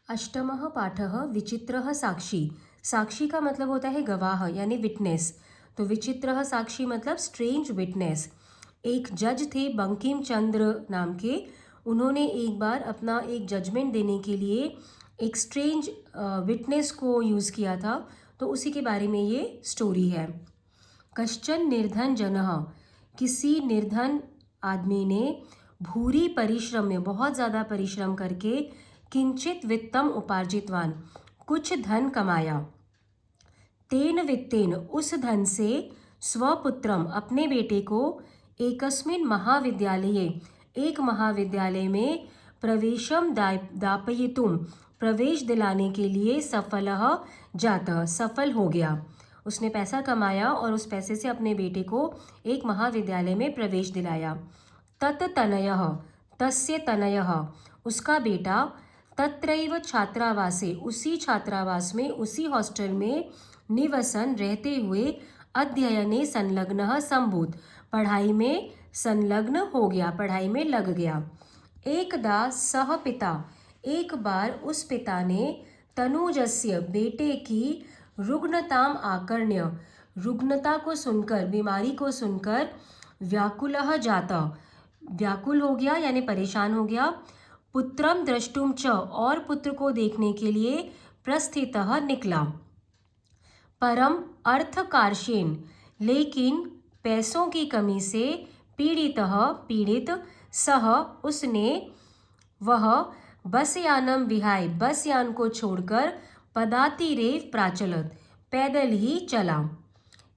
अष्टमः पाठः विचित्रः साक्षी। साक्षी का मतलब होता है गवाह यानी विटनेस। तो विचित्रः साक्षी मतलब स्ट्रेंज विटनेस। एक जज थे बंकिम चंद्र नाम के। उन्होंने एक बार अपना एक जजमेंट देने के लिए एक स्ट्रेंज विटनेस को यूज़ किया था। तो उसी के बारे में ये स्टोरी है। कश्चन निर्धन जनः, किसी निर्धन आदमी ने भूरी परिश्रम में बहुत ज़्यादा परिश्रम करके किंचित वित्तम उपार्जितवान, कुछ धन कमाया। तेन वित्तेन, उस धन से स्वपुत्रम, अपने बेटे को एकस्मिन् महाविद्यालये, एक महाविद्यालय में प्रवेशम दापयितुम, प्रवेश दिलाने के लिए सफलः जातः, सफल हो गया। उसने पैसा कमाया और उस पैसे से अपने बेटे को एक महाविद्यालय में प्रवेश दिलाया। तत्तनयः, तस्य तनयः, उसका बेटा, तत्रैव छात्रावासे, उसी छात्रावास में, उसी हॉस्टल में निवसन, रहते हुए अध्ययने संलग्नः संभूत, पढ़ाई में संलग्न हो गया, पढ़ाई में लग गया। एकदा सह पिता, एक बार उस पिता ने तनुजस्य, बेटे की रुग्णताम आकर्ण्य, रुग्णता को सुनकर, बीमारी को सुनकर, व्याकुलः जाता, व्याकुल हो गया यानी परेशान हो गया। पुत्रम द्रष्टुम च, और पुत्र को देखने के लिए प्रस्थितः, निकला। परम अर्थकार्षेण, लेकिन पैसों की कमी से पीड़ितः, पीड़ित, सह, उसने, वह बसयानम विहाय, बसयान को छोड़कर पदातिरेव प्राचलत, पैदल ही चला।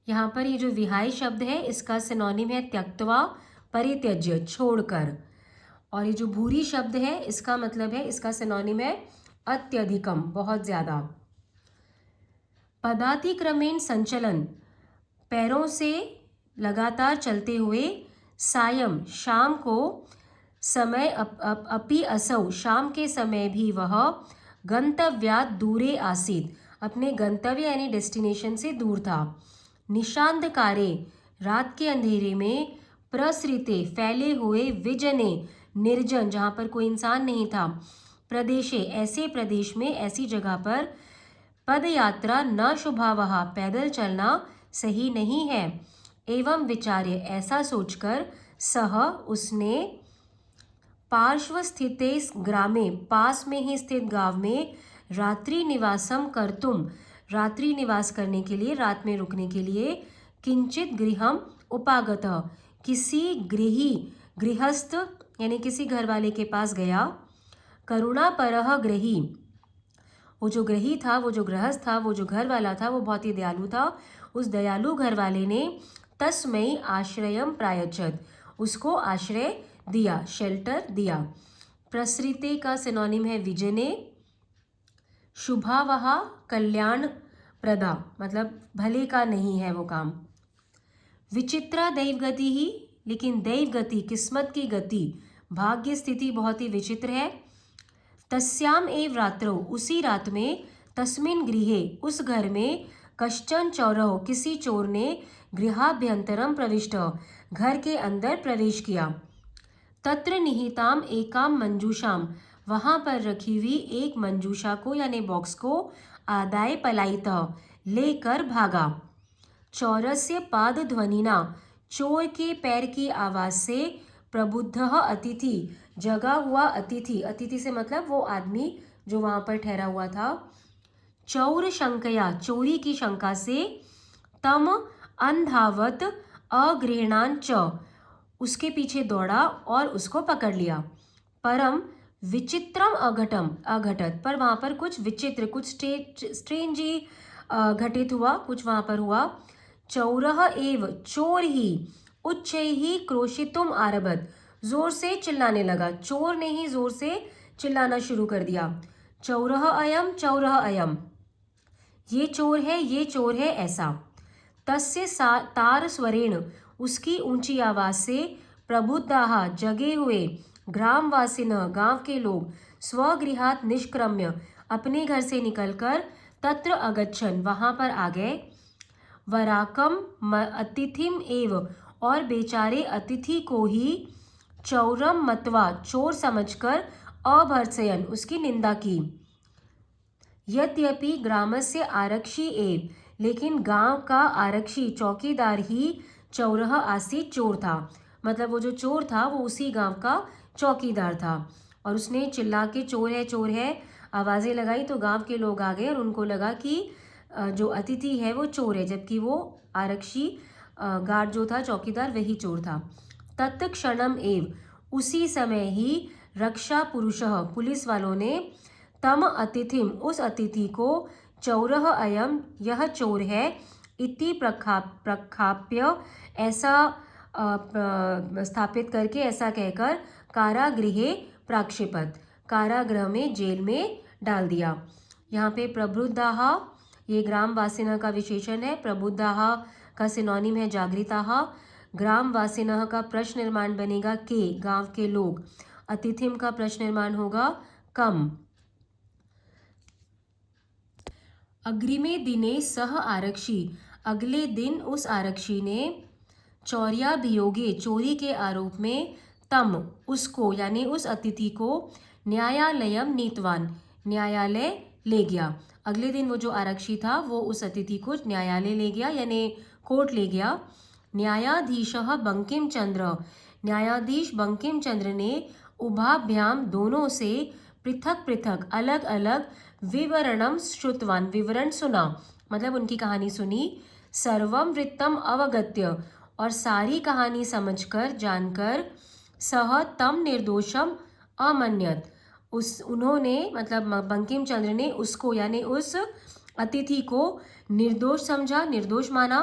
यहाँ पर ये जो विहाय शब्द है इसका सिनोनिम है त्यक्त्वा, परित्यज्य, छोड़कर। और ये जो भूरी शब्द है इसका मतलब है, इसका सिनोनिम है अत्यधिकम, बहुत ज़्यादा। पदातिक्रमेण संचलन, पैरों से लगातार चलते हुए, सायं, शाम को, समय अपि असौ, शाम के समय भी वह, गंतव्यात् दूरे आसीत्, अपने गंतव्य यानी डेस्टिनेशन से दूर था। निशांधकारे, रात के अंधेरे में, प्रसृते, फैले हुए, विजने, निर्जन, जहाँ पर कोई इंसान नहीं था, प्रदेशे, ऐसे प्रदेश में, ऐसी जगह पर, पदयात्रा न शुभावहा, पैदल चलना सही नहीं है। एवं विचार्य, ऐसा सोचकर, सह, उसने, पार्श्व स्थिते ग्रामे, पास में ही स्थित गांव में, रात्रि निवासम कर्तुम, रात्रि निवास करने के लिए, रात में रुकने के लिए, किंचित गृहम उपागतः, किसी गृहस्थ यानी किसी घर वाले के पास गया। करुणापरः गृही, वो जो गृही था, वो जो गृहस्थ था, वो जो घर वाला था, वो बहुत ही दयालु था। उस दयालु घर वाले ने तस्मै आश्रयम प्रायच्छत, उसको आश्रय दिया, शेल्टर दिया। प्रसृते का सिनोनिम है विजने। शुभावहा, कल्याण प्रदा, मतलब भले का नहीं है वो काम। विचित्रा दैवगति ही, लेकिन दैव गति, किस्मत की गति, भाग्य स्थिति बहुत ही विचित्र है। तस्याम एव रात्रौ, उसी रात में, तस्मिन् गृहे, उस घर में, कश्चन चौरः, किसी चोर ने, गृहाभ्यंतरम प्रविष्ट, घर के अंदर प्रवेश किया। तत्र निहिताम एकाम मंजूषाम, वहाँ पर रखी हुई एक मंजूषा को यानी बॉक्स को, आदाय पलायितः, लेकर भागा। चौरस्य पाद ध्वनिना, चोर के पैर की आवाज से, प्रबुद्धः अतिथि, जगा हुआ अतिथि, अतिथि से मतलब वो आदमी जो वहाँ पर ठहरा हुआ था, चौर शंकया, चोरी की शंका से, तम अंधावत अगृहणान च, उसके पीछे दौड़ा और उसको पकड़ लिया। परम विचित्रम अघटत, पर वहाँ पर कुछ विचित्र, कुछ स्ट्रेंज ही घटित हुआ, कुछ वहाँ पर हुआ। चौरः एव, चोर ही, उच्चैः क्रोशितुम आरभत, जोर से चिल्लाने लगा, चोर ने ही जोर से चिल्लाना शुरू कर दिया। चौरः अयम, चौरः अयम, ये चोर है, ये चोर है, ऐसा। तस्य तार स्वरेण, उसकी ऊंची आवाज से, प्रबुद्धाः, जगे हुए, ग्रामवासिनः, गांव के लोग, स्वगृहात् निष्क्रम्य, अपने घर से निकलकर, तत्र अगच्छन्, वहां पर आ गए। वराकम अतिथिम एव, और बेचारे अतिथि को ही, चौरम मत्वा, चोर समझकर, अभर्त्सयन्, उसकी निंदा की। यद्यपि ग्रामस्य आरक्षी एव, लेकिन गांव का आरक्षी चौकीदार ही चौरः आसीत, चोर था। मतलब वो जो चोर था वो उसी गांव का चौकीदार था और उसने चिल्ला के चोर है आवाज़ें लगाई तो गांव के लोग आ गए और उनको लगा कि जो अतिथि है वो चोर है, जबकि वो आरक्षी गार्ड जो था चौकीदार वही चोर था। तत्क्षणम एव, उसी समय ही रक्षा पुरुषः, पुलिस वालों ने तम अतिथिम, उस अतिथि को चौरः अयम, यह चोर है, इति प्रख्याप्य, ऐसा स्थापित करके, ऐसा कहकर कारागृहे प्राक्षेपत, कारागृह में जेल में डाल दिया। यहाँ पे प्रबुद्धाः ये ग्रामवासिनः का विशेषण है। प्रबुद्धाः का सिनोनिम है जागृताः। ग्रामवासिनः का प्रश्न निर्माण बनेगा के, गांव के लोग। अतिथिम का प्रश्न निर्माण होगा कम। अग्रिमे दिने सह आरक्षी, अगले दिन उस आरक्षी ने चौर्याभियोगे, चोरी के आरोप में, तम, उसको यानी उस अतिथि को, न्यायालयम नीतवान, न्यायालय ले गया। अगले दिन वो जो आरक्षी था वो उस अतिथि को न्यायालय ले गया यानी कोर्ट ले गया। न्यायाधीशः बंकिम चंद्र, न्यायाधीश बंकिम चंद्र ने उभाभ्याम, दोनों से, पृथक पृथक, अलग अलग, विवरणम श्रुतवान, विवरण सुना, मतलब उनकी कहानी सुनी। सर्वम वृत्तम अवगत्य, और सारी कहानी समझकर, जानकर, सह तम निर्दोषम अमन्यत, उन्होंने मतलब बंकिम चंद्र ने उसको यानी उस अतिथि को निर्दोष समझा, निर्दोष माना।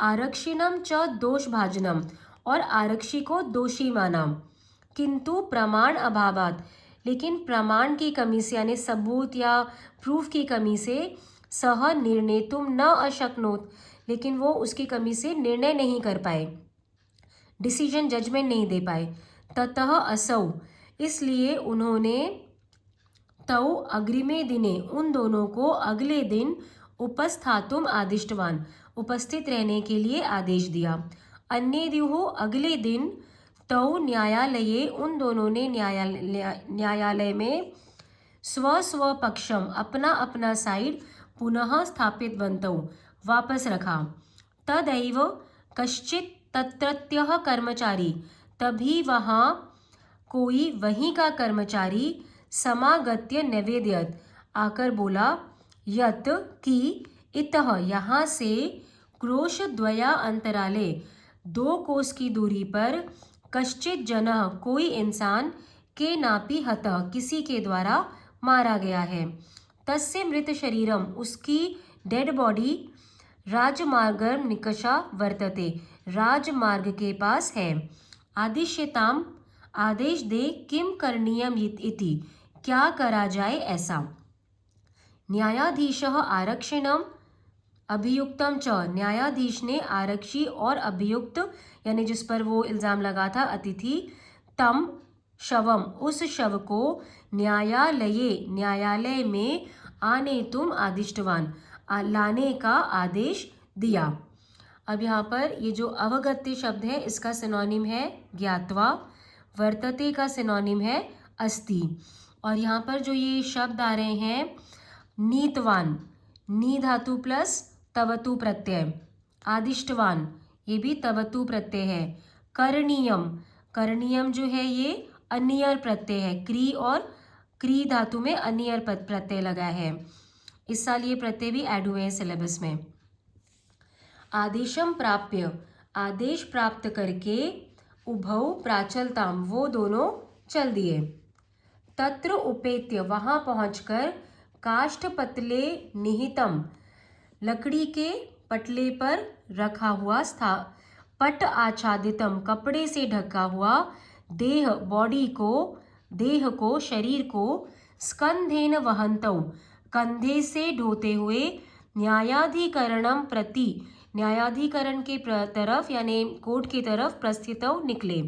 आरक्षिणम च दोष भाजनम, और आरक्षी को दोषी माना। किंतु प्रमाण अभावात, लेकिन प्रमाण की कमी से यानी सबूत या प्रूफ की कमी से, सह निर्णेतुम न अशक्नोत, लेकिन वो उसकी कमी से निर्णय नहीं कर पाए, डिसीजन जजमेंट नहीं दे पाए। ततः असौ, इसलिए उन्होंने, तौ अग्रिमे दिने, उन दोनों को अगले दिन, उपस्थातुम आदिष्टवान, उपस्थित रहने के लिए आदेश दिया। अन्य द्युः, अगले दिन, तौ न्यायालये, उन दोनों ने न्यायालय में, स्व स्व पक्षम, अपना अपना साइड, पुनः स्थापित बंतौ, वापस रखा। तदैव कश्चित तत्रत्यः कर्मचारी, तभी वहाँ कोई वहीं का कर्मचारी, समागत्य निवेदयत, आकर बोला, यत कि, इतः यहाँ से, क्रोशद्वया अंतराले, 2 कोस की दूरी पर, कश्चित जनः, कोई इंसान, के नापि हतः, किसी के द्वारा मारा गया है। तस्य मृत शरीरम, उसकी डेड बॉडी, राजमार्गम निकषा वर्तते, राजमार्ग के पास है। आदिश्यताम, आदेश दे, किम करणीयम इति, क्या करा जाए ऐसा। न्यायाधीशः आरक्षिणम अभियुक्तम च, न्यायाधीश ने आरक्षी और अभियुक्त यानी जिस पर वो इल्ज़ाम लगा था अतिथि, तम शवम, उस शव को, न्यायालये, न्यायालय में, आने तुम आदिष्टवान, लाने का आदेश दिया। अब यहाँ पर ये जो अवगत्य शब्द है इसका सिनोनिम है ज्ञात्वा, वर्तते का सिनोनिम है अस्ति, और यहाँ पर जो ये शब्द आ रहे हैं नीतवान, नी धातु प्लस तवतु प्रत्यय, आदिष्टवान ये भी तवतु प्रत्यय है। करणीयम, करणीयम जो है ये अनियर प्रत्यय है, क्री और क्री धातु में अनियर प्रत्यय लगा है। इस साल ये प्रत्यय भी ऐड हुए हैं सिलेबस में। आदेशम प्राप्य, आदेश प्राप्त करके, उभौ प्राचलताम, वो दोनों चल दिए। तत्र उपेत्य, वहाँ पहुँचकर, काष्ठपतले निहितम, लकड़ी के पटले पर रखा हुआ था, पट आच्छादितम, कपड़े से ढका हुआ, देह बॉडी को, देह को, शरीर को, स्कंधेन वहंतौ, कंधे से ढोते हुए, न्यायाधिकरणम प्रति, न्यायाधिकरण के तरफ यानी कोर्ट की तरफ, प्रस्थितौ, निकले।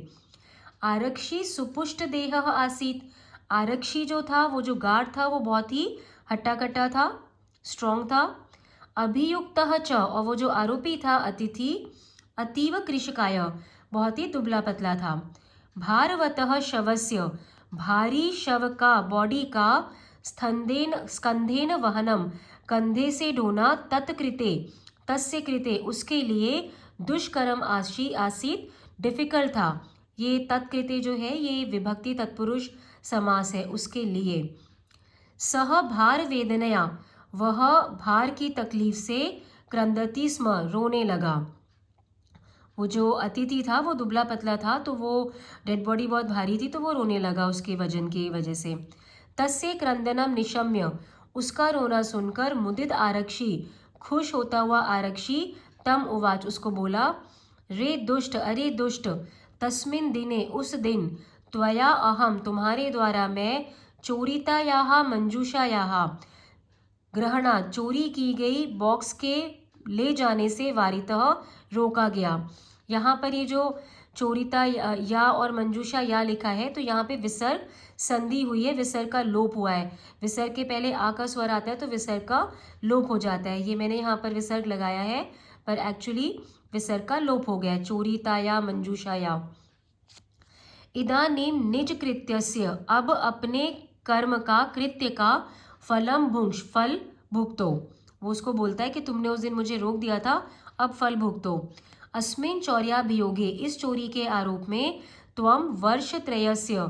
आरक्षी सुपुष्ट देह आसीत, आरक्षी जो था वो जो गार्ड था वो बहुत ही हट्टा कट्टा था, स्ट्रॉन्ग था। अभियुक्तः च, और वो जो आरोपी था अतिथि, अतीव कृशकाय, बहुत ही दुबला पतला था। भारवतः शवस्य, भारी शव का, बॉडी का, स्कंधेन वहनम, कंधे से ढोना, तत्कृते, तस्य कृते, उसके लिए, दुष्करम आसीत, डिफिकल्ट था। ये तत्कृते जो है ये विभक्ति तत्पुरुष समास है, उसके लिए। सह भार वेदनया, वह भार की तकलीफ से, क्रंदती स्म, रोने लगा। वो जो अतिथि था वो दुबला पतला था, तो वो डेड बॉडी बहुत भारी थी तो वो रोने लगा उसके वजन की वजह से। तस्य क्रंदनम निशम्य, उसका रोना सुनकर, मुदित आरक्षी, खुश होता हुआ आरक्षी, तम उवाच, उसको बोला, रे दुष्ट, अरे दुष्ट, तस्मिन दिने, उस दिन, त्वया अहम, तुम्हारे द्वारा मैं, चोरितायाः मंजूषायाः, ग्रहणा, चोरी की गई बॉक्स के ले जाने से, वारितः, रोका गया। यहाँ पर ये जो चोरिता या और मंजूषा या लिखा है तो यहाँ पे विसर्ग संधि हुई है, विसर्ग का लोप हुआ है। विसर्ग के पहले आ का स्वर आता है तो विसर्ग का लोप हो जाता है। ये मैंने यहाँ पर विसर्ग लगाया है पर एक्चुअली विसर्ग का लोप हो गया है। चोरिता या मंजूषा या। इदानीं निज कृत्यस्य, अब अपने कर्म का, कृत्य का, फलम भुंक्ष, फल भुगतो। वो उसको बोलता है कि तुमने उस दिन मुझे रोक दिया था, अब फल भुगतो। अस्मिन् चौर्याभियोगे, इस चोरी के आरोप में, त्वम वर्षत्रयस्य,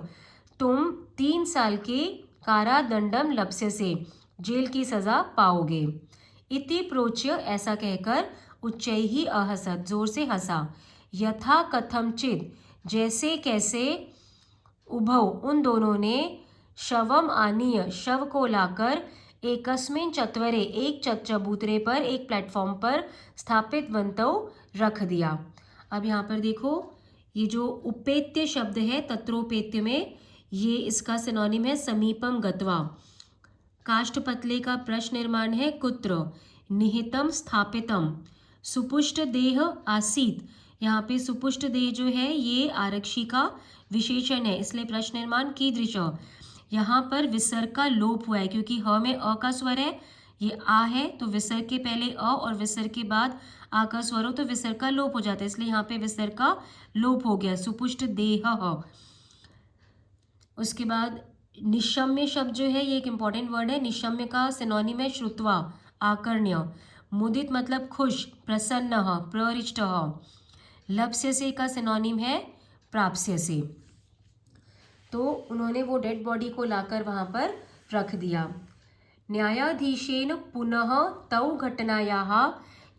तुम 3 साल के, कारादंडम लप्स्यसे, जेल की सजा पाओगे। इति प्रोच्य, ऐसा कहकर, उच्चैः अहसत, जोर से हंसा। यथा कथमचित्, जैसे कैसे, उभौ, उन दोनों ने, शवम आनीय, शव को लाकर, एकस्मिन चत्वरे, एक चबूतरे पर, एक प्लेटफॉर्म पर, स्थापित वंतौ, रख दिया। अब यहाँ पर देखो ये जो उपेत्य शब्द है तत्रोपेत्य में, ये इसका सिनोनिम है समीपम गत्वा। काष्ठपतले का प्रश्न निर्माण है कुत्र, निहितम स्थापितम, सुपुष्ट देह आसीत। यहाँ पे सुपुष्ट देह जो है ये आरक्षी का विशेषण है, इसलिए प्रश्न निर्माण कीदृश। यहाँ पर विसर्ग का लोप हुआ है क्योंकि ह में अ का स्वर है, ये आ है तो विसर्ग के पहले अ और विसर्ग के बाद आ का स्वर हो तो विसर्ग का लोप हो जाता है, इसलिए यहाँ पे विसर्ग का लोप हो गया, सुपुष्ट देह। उसके बाद निशम्य शब्द जो है ये एक इंपॉर्टेंट वर्ड है। निशम्य का सिनोनिम है श्रुत्वा, आकर्ण्य। मुदित मतलब खुश, प्रसन्न, प्ररिष्ट। लप्स्य से का सिनोनिम है प्राप्स्य से। तो उन्होंने वो डेड बॉडी को लाकर वहाँ पर रख दिया। न्यायाधीशेन पुनः तौ घटनायाः,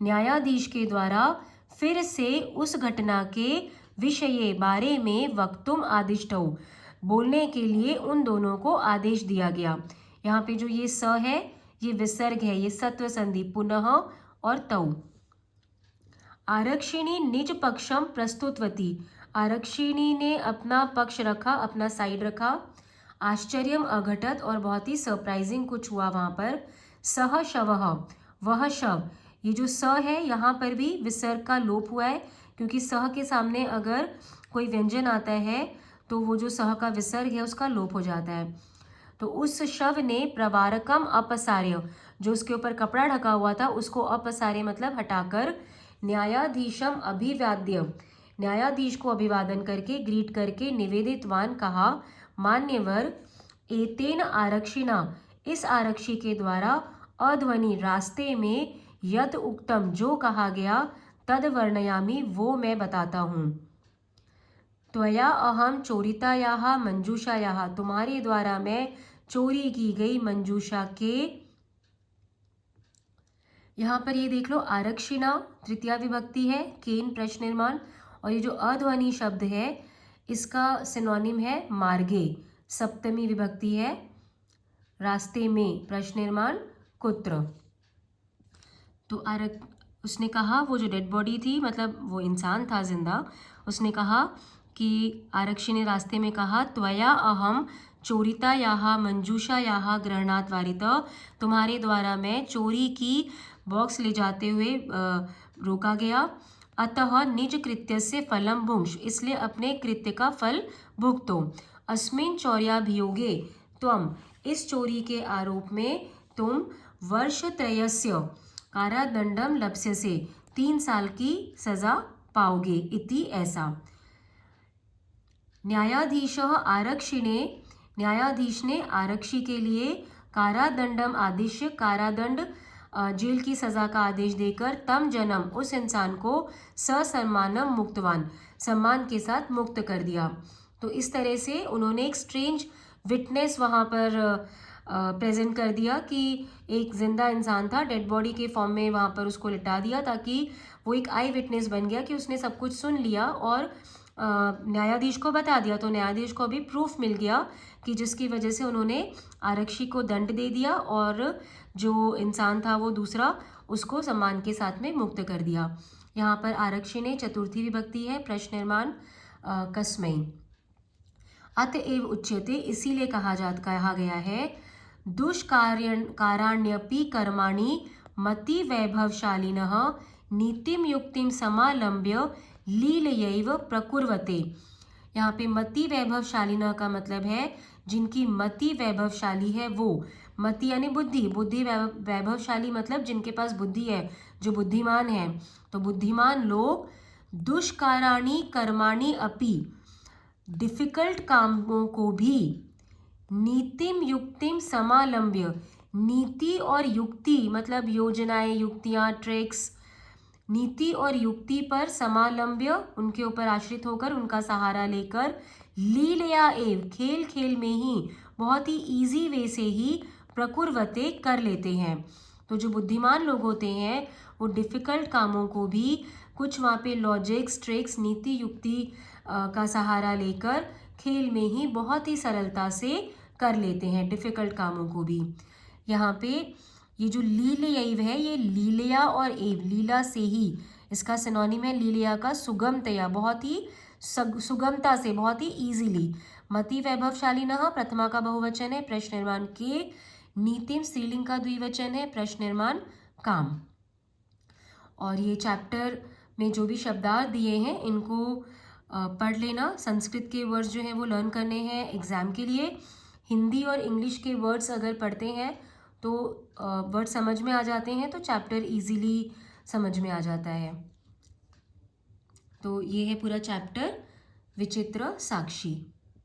न्यायाधीश के द्वारा फिर से उस घटना के विषये, बारे में, वक्तुम आदिष्टौ, बोलने के लिए उन दोनों को आदेश दिया गया। यहाँ पे जो ये स है ये विसर्ग है, ये सत्व संधि, पुनः और तौ। आरक्षिणी निज पक्षम प्रस्तुतवती, आरक्षिणी ने अपना पक्ष रखा, अपना साइड रखा। आश्चर्यम अघटत, और बहुत ही सरप्राइजिंग कुछ हुआ वहाँ पर। सह शवः, वह शव। ये जो स है यहाँ पर भी विसर्ग का लोप हुआ है क्योंकि सह के सामने अगर कोई व्यंजन आता है तो वो जो सह का विसर्ग है उसका लोप हो जाता है। तो उस शव ने प्रवारकम अपसार्य, जो उसके ऊपर कपड़ा ढका हुआ था उसको अपसार्य मतलब हटाकर, न्यायाधीशम अभिवाद्य, न्यायाधीश को अभिवादन करके, ग्रीट करके, निवेदितवान, कहा, मान्यवर, एतेन आरक्षिणा, इस आरक्षी के द्वारा, अध्वनि, रास्ते में, यत उक्तम, जो कहा गया, तद वर्णयामि, वो मैं बताता हूँ। त्वया अहम चोरितायाः मंजूषायाः, तुम्हारे द्वारा मैं चोरी की गई मंजूषा के। यहाँ पर ये देख लो, आरक्षिणा तृतीया विभक्ति है, केन प्रश्न निर्माण, और ये जो अध्वनि शब्द है इसका सिनोनिम है मार्गे, सप्तमी विभक्ति है, रास्ते में, प्रश्न निर्माण, कुत्र। तो उसने कहा, वो जो डेड बॉडी थी मतलब वो इंसान था जिंदा, उसने कहा कि आरक्षी ने रास्ते में कहा, त्वया अहम चोरितायाः मंजूषायाः ग्रहणात् वारितः, तुम्हारे द्वारा मैं चोरी की बॉक्स ले जाते हुए रोका गया। अतः निज कृत्य से फलम भुंक्ष, इसलिए अपने कृत्य का फल भुगतो। अस्मिन् चौर्याभियोगे त्वम, इस चोरी के आरोप में तुम, वर्षत्रयस्य कारादंडम लप्स्यसे, 3 साल की सजा पाओगे। इति, ऐसा। न्यायाधीश आरक्षिणे, न्यायाधीश ने आरक्षी के लिए, कारादंडम आदिश्य, कारादंड जेल की सजा का आदेश देकर, तम जन्म उस इंसान को, ससम्मानम मुक्तवान सम्मान के साथ मुक्त कर दिया। तो इस तरह से उन्होंने एक स्ट्रेंज विटनेस वहाँ पर प्रेजेंट कर दिया कि एक जिंदा इंसान था, डेड बॉडी के फॉर्म में वहाँ पर उसको लिटा दिया, ताकि वो एक आई विटनेस बन गया कि उसने सब कुछ सुन लिया और न्यायाधीश को बता दिया। तो न्यायाधीश को भी प्रूफ मिल गया कि जिसकी वजह से उन्होंने आरक्षी को दंड दे दिया और जो इंसान था वो दूसरा, उसको सम्मान के साथ में मुक्त कर दिया। यहाँ पर आरक्षी ने चतुर्थी विभक्ति है, प्रश्न निर्माण कस्मई। अतएव उच्यते, इसीलिए कहा गया है, दुष्कार्याण्यपि कर्माणि मति वैभवशालिनः नीतिम युक्तिम समालंब्य लीलयैव प्रकुर्वते। यहाँ पे मति वैभवशालिनः का मतलब है जिनकी मति वैभवशाली है वो, मति यानी बुद्धि, बुद्धि वैभवशाली मतलब जिनके पास बुद्धि है, जो बुद्धिमान है। तो बुद्धिमान लोग दुष्काराणि कर्माणि अपि, डिफिकल्ट कामों को भी, नीतिम युक्तिम समालंब्य, नीति और युक्ति मतलब योजनाएं, युक्तियां, ट्रिक्स, नीति और युक्ति पर समालंब्य उनके ऊपर आश्रित होकर, उनका सहारा लेकर, लीलया एव खेल खेल में ही, बहुत ही इजी वे से ही, प्रकुर्वते कर लेते हैं। तो जो बुद्धिमान लोग होते हैं वो डिफिकल्ट कामों को भी कुछ वहाँ पे लॉजिक्स, ट्रिक्स, नीति युक्ति का सहारा लेकर खेल में ही बहुत ही सरलता से कर लेते हैं डिफिकल्ट कामों को भी। यहाँ पे ये जो लीलयैव है, ये लीलया और एव, लीला से ही, इसका सिनोनिम है लीलया का सुगमतया, बहुत ही सुगमता से, बहुत ही इजीली। मति वैभवशालिनः प्रथमा का बहुवचन है, प्रश्न निर्माण के। नीतिम स्त्रीलिंग का द्विवचन है, प्रश्न निर्माण काम। और ये चैप्टर में जो भी शब्दार्थ दिए हैं इनको पढ़ लेना। संस्कृत के वर्ड्स जो हैं वो लर्न करने हैं एग्ज़ाम के लिए। हिंदी और इंग्लिश के वर्ड्स अगर पढ़ते हैं तो वर्ड समझ में आ जाते हैं, तो चैप्टर इजीली समझ में आ जाता है। तो ये है पूरा चैप्टर विचित्र साक्षी।